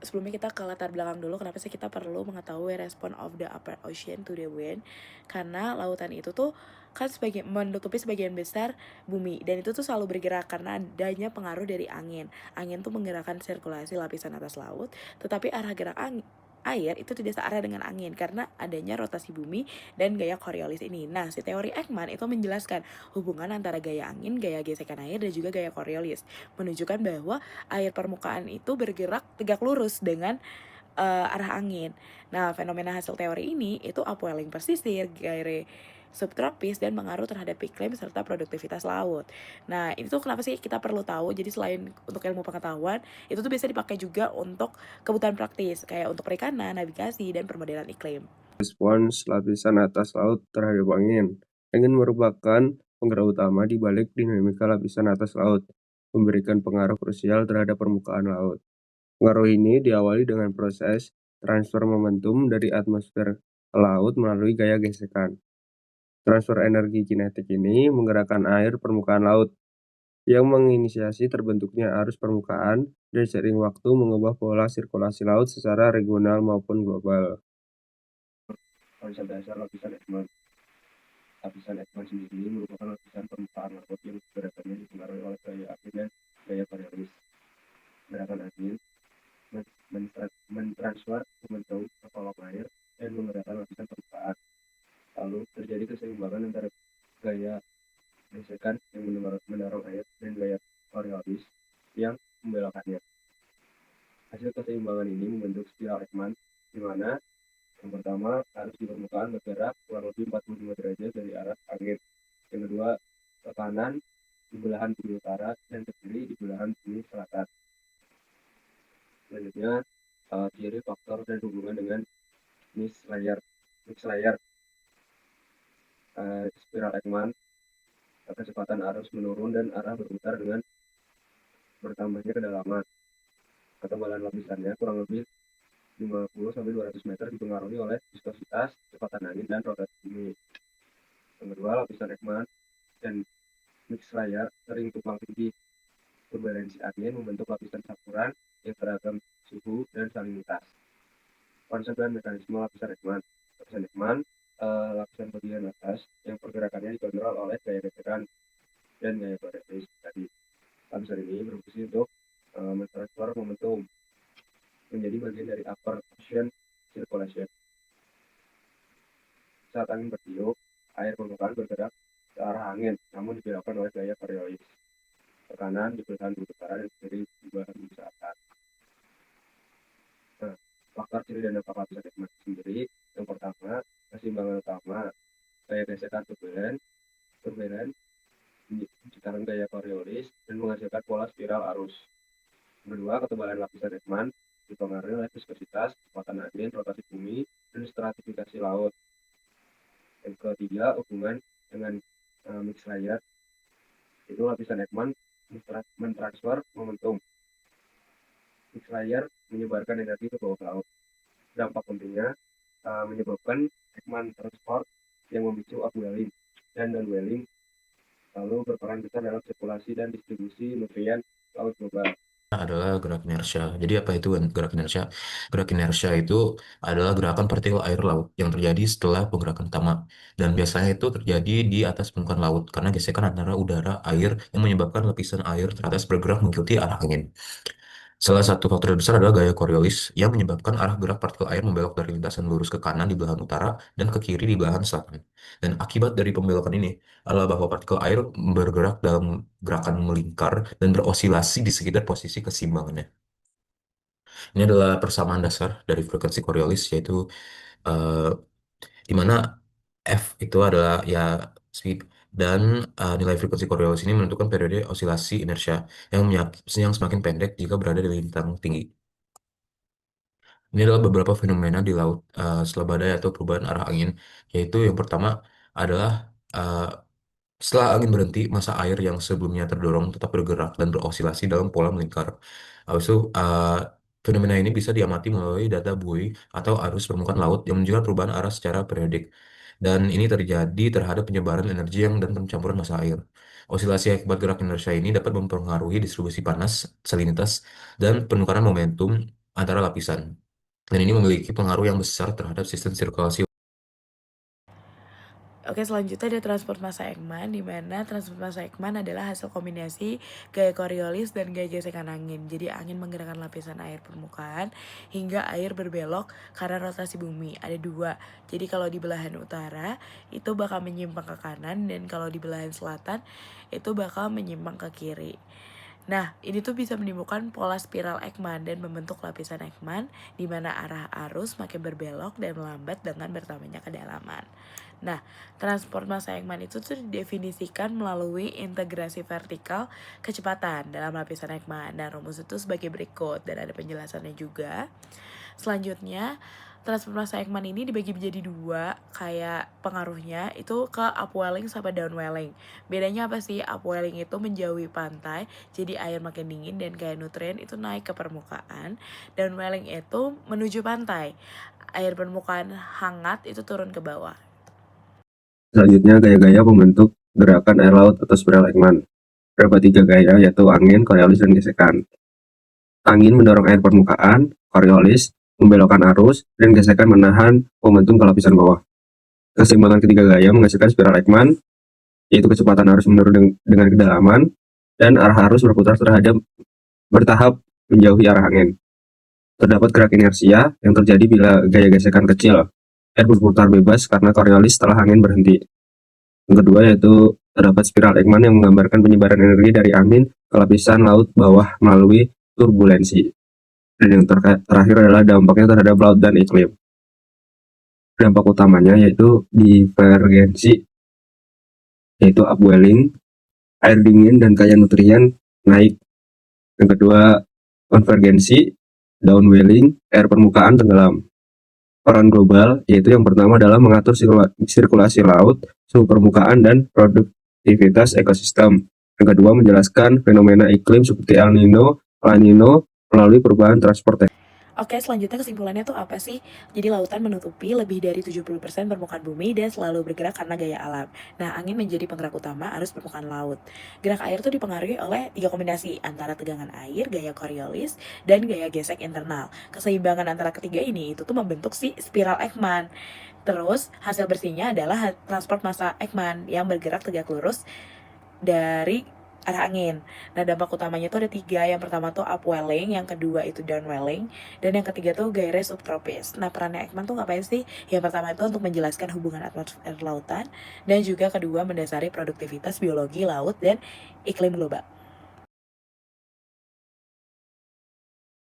Sebelumnya kita ke latar belakang dulu, kenapa sih kita perlu mengetahui respon of the upper ocean to the wind. Karena lautan itu tuh kan menutupi sebagian besar bumi, dan itu tuh selalu bergerak karena adanya pengaruh dari angin. Angin tuh menggerakkan sirkulasi lapisan atas laut, tetapi arah gerak air itu tidak searah dengan angin karena adanya rotasi bumi dan gaya Coriolis ini. Nah, si teori Ekman itu menjelaskan hubungan antara gaya angin, gaya gesekan air, dan juga gaya Coriolis, menunjukkan bahwa air permukaan itu bergerak tegak lurus dengan arah angin. Nah, fenomena hasil teori ini itu upwelling pesisir, gyre subtropis, dan pengaruh terhadap iklim serta produktivitas laut. Nah, itu tuh kenapa sih kita perlu tahu? Jadi selain untuk ilmu pengetahuan, itu tuh bisa dipakai juga untuk kebutuhan praktis, kayak untuk perikanan, navigasi, dan permodelan iklim. Respons lapisan atas laut terhadap angin. Angin merupakan penggerak utama di balik dinamika lapisan atas laut, memberikan pengaruh krusial terhadap permukaan laut. Pengaruh ini diawali dengan proses transfer momentum dari atmosfer ke laut melalui gaya gesekan. Transfer energi kinetik ini menggerakkan air permukaan laut, yang menginisiasi terbentuknya arus permukaan dan seiring waktu mengubah pola sirkulasi laut secara regional maupun global. Konsep dasar lapisan Ekman. Lapisan Ekman sendiri merupakan lapisan permukaan laut yang gerakannya dipengaruhi oleh gaya angin dan gaya Coriolis. Gerakan angin mentransfer momentum ke kolom air dan menggerakkan lapisan permukaan. Lalu terjadi keseimbangan antara gaya gesekan yang mendorong air dan gaya Coriolis yang membelokkannya. Hasil keseimbangan ini membentuk spiral Ekman, di mana yang pertama, arus di permukaan bergerak kurang lebih 45 derajat dari arah angin. Yang kedua, ke kanan di belahan bumi utara dan ke kiri di belahan bumi selatan. Selanjutnya, ciri faktor dan hubungan dengan mix layer spiral Ekman, kecepatan arus menurun dan arah berputar dengan bertambahnya kedalaman. Ketebalan lapisannya kurang lebih 50-200 meter dipengaruhi oleh viskositas, kecepatan angin, dan rotasi bumi. Yang kedua, lapisan Ekman dan mix layer sering tumpang tindih. Turbulensi angin membentuk lapisan campuran yang beragam suhu dan salinitas. Konsep dan mekanisme lapisan Ekman. Lapisan Ekman, lapisan bagian atas yang pergerakannya dikontrol oleh gaya gesekan dan gaya Coriolis tadi. Lapisan ini berfungsi untuk mentransfer momentum menjadi bagian dari upper ocean circulation. Saat angin bertiup, air permukaan bergerak ke arah angin, namun dibelokkan oleh gaya Coriolis. Ke kanan di belahan bumi utara dan kiri di belahan bumi selatan. Nah, faktor ciri dan dampak lapisan Ekman sendiri, yang pertama, keseimbangan utama, gaya gesekan turbulen menciptakan gaya Coriolis dan menghasilkan pola spiral arus. Kedua, ketebalan lapisan Ekman dipengaruhi oleh viskositas, kecepatan angin, rotasi bumi, dan stratifikasi laut. Yang ketiga, hubungan dengan mix layer, itu lapisan Ekman mentransfer momentum. Mix layer menyebarkan energi ke bawah laut. Dampak pentingnya menyebabkan Ekman transport yang memicu upwelling dan downwelling, lalu berperan besar dalam sirkulasi dan distribusi nutrien laut global. Adalah gerak inersia. Jadi apa itu gerak inersia? Gerak inersia itu adalah gerakan partikel air laut yang terjadi setelah penggerakan utama. Dan biasanya itu terjadi di atas permukaan laut karena gesekan antara udara air yang menyebabkan lapisan air teratas bergerak mengikuti arah angin. Salah satu faktor besar adalah gaya Coriolis yang menyebabkan arah gerak partikel air membelok dari lintasan lurus ke kanan di belahan utara dan ke kiri di belahan selatan. Dan akibat dari pembelokan ini adalah bahwa partikel air bergerak dalam gerakan melingkar dan berosilasi di sekitar posisi keseimbangannya. Ini adalah persamaan dasar dari frekuensi Coriolis, yaitu eh, di mana F itu adalah ya speed, dan nilai frekuensi Coriolis ini menentukan periode osilasi inersia yang semakin pendek jika berada di lintang tinggi. Ini adalah beberapa fenomena di laut setelah badai atau perubahan arah angin, yaitu yang pertama adalah eh, setelah angin berhenti, massa air yang sebelumnya terdorong tetap bergerak dan berosilasi dalam pola melingkar. Habis itu, fenomena ini bisa diamati melalui data buoy atau arus permukaan laut yang menunjukkan perubahan arah secara periodik. Dan ini terjadi terhadap penyebaran energi dan pencampuran massa air. Osilasi akibat gerak inersia ini dapat mempengaruhi distribusi panas, salinitas, dan penukaran momentum antara lapisan. Dan ini memiliki pengaruh yang besar terhadap sistem sirkulasi. Oke, selanjutnya ada transport massa Ekman, di mana transport massa Ekman adalah hasil kombinasi gaya Coriolis dan gaya gesekan angin. Jadi angin menggerakkan lapisan air permukaan hingga air berbelok karena rotasi bumi. Ada dua. Jadi kalau di belahan utara itu bakal menyimpang ke kanan, dan kalau di belahan selatan itu bakal menyimpang ke kiri. Nah, ini tuh bisa menimbulkan pola spiral Ekman dan membentuk lapisan Ekman, di mana arah arus makin berbelok dan melambat dengan bertambahnya kedalaman. Nah, transport massa Ekman itu tuh didefinisikan melalui integrasi vertikal kecepatan dalam lapisan Ekman. Dan rumus itu sebagai berikut, dan ada penjelasannya juga. Selanjutnya, transport massa Ekman ini dibagi menjadi dua, kayak pengaruhnya itu ke upwelling sama downwelling. Bedanya apa sih? Upwelling itu menjauhi pantai, jadi air makin dingin dan gaya nutrien itu naik ke permukaan. Downwelling itu menuju pantai, air permukaan hangat itu turun ke bawah. Selanjutnya, gaya-gaya pembentuk gerakan air laut atau spiral Ekman. Terdapat 3 gaya, yaitu angin, Coriolis, dan gesekan. Angin mendorong air permukaan, Coriolis membelokkan arus, dan gesekan menahan momentum ke lapisan bawah. Keseimbangan ketiga gaya menghasilkan spiral Ekman, yaitu kecepatan arus menurun dengan kedalaman, dan arah arus berputar bertahap menjauhi arah angin. Terdapat gerak inersia yang terjadi bila gaya gesekan kecil, air berputar bebas karena Coriolis setelah angin berhenti. Yang kedua yaitu terdapat spiral Ekman yang menggambarkan penyebaran energi dari angin ke lapisan laut bawah melalui turbulensi. Dan yang terakhir adalah dampaknya terhadap laut dan iklim. Dampak utamanya yaitu divergensi, yaitu upwelling, air dingin dan kaya nutrien naik. Yang kedua, konvergensi, downwelling, air permukaan tenggelam. Peran global, yaitu yang pertama adalah mengatur sirkulasi laut, suhu permukaan, dan produktivitas ekosistem. Yang kedua, menjelaskan fenomena iklim seperti El Nino, La Nino melalui perubahan transportasi. Oke, selanjutnya kesimpulannya tuh apa sih? Jadi lautan menutupi lebih dari 70% permukaan bumi dan selalu bergerak karena gaya alam. Nah, angin menjadi penggerak utama arus permukaan laut. Gerak air tuh dipengaruhi oleh 3 kombinasi, antara tegangan air, gaya Coriolis, dan gaya gesek internal. Keseimbangan antara ketiga ini itu tuh membentuk si spiral Ekman. Terus, hasil bersihnya adalah transport massa Ekman yang bergerak tegak lurus dari arah angin. Nah, dampak utamanya tuh ada 3. Yang pertama tuh upwelling, yang kedua itu downwelling, dan yang ketiga tuh gairah subtropis. Nah, perannya Ekman tuh ngapain sih? Yang pertama itu untuk menjelaskan hubungan atmosfer lautan, dan juga kedua mendasari produktivitas biologi laut dan iklim global.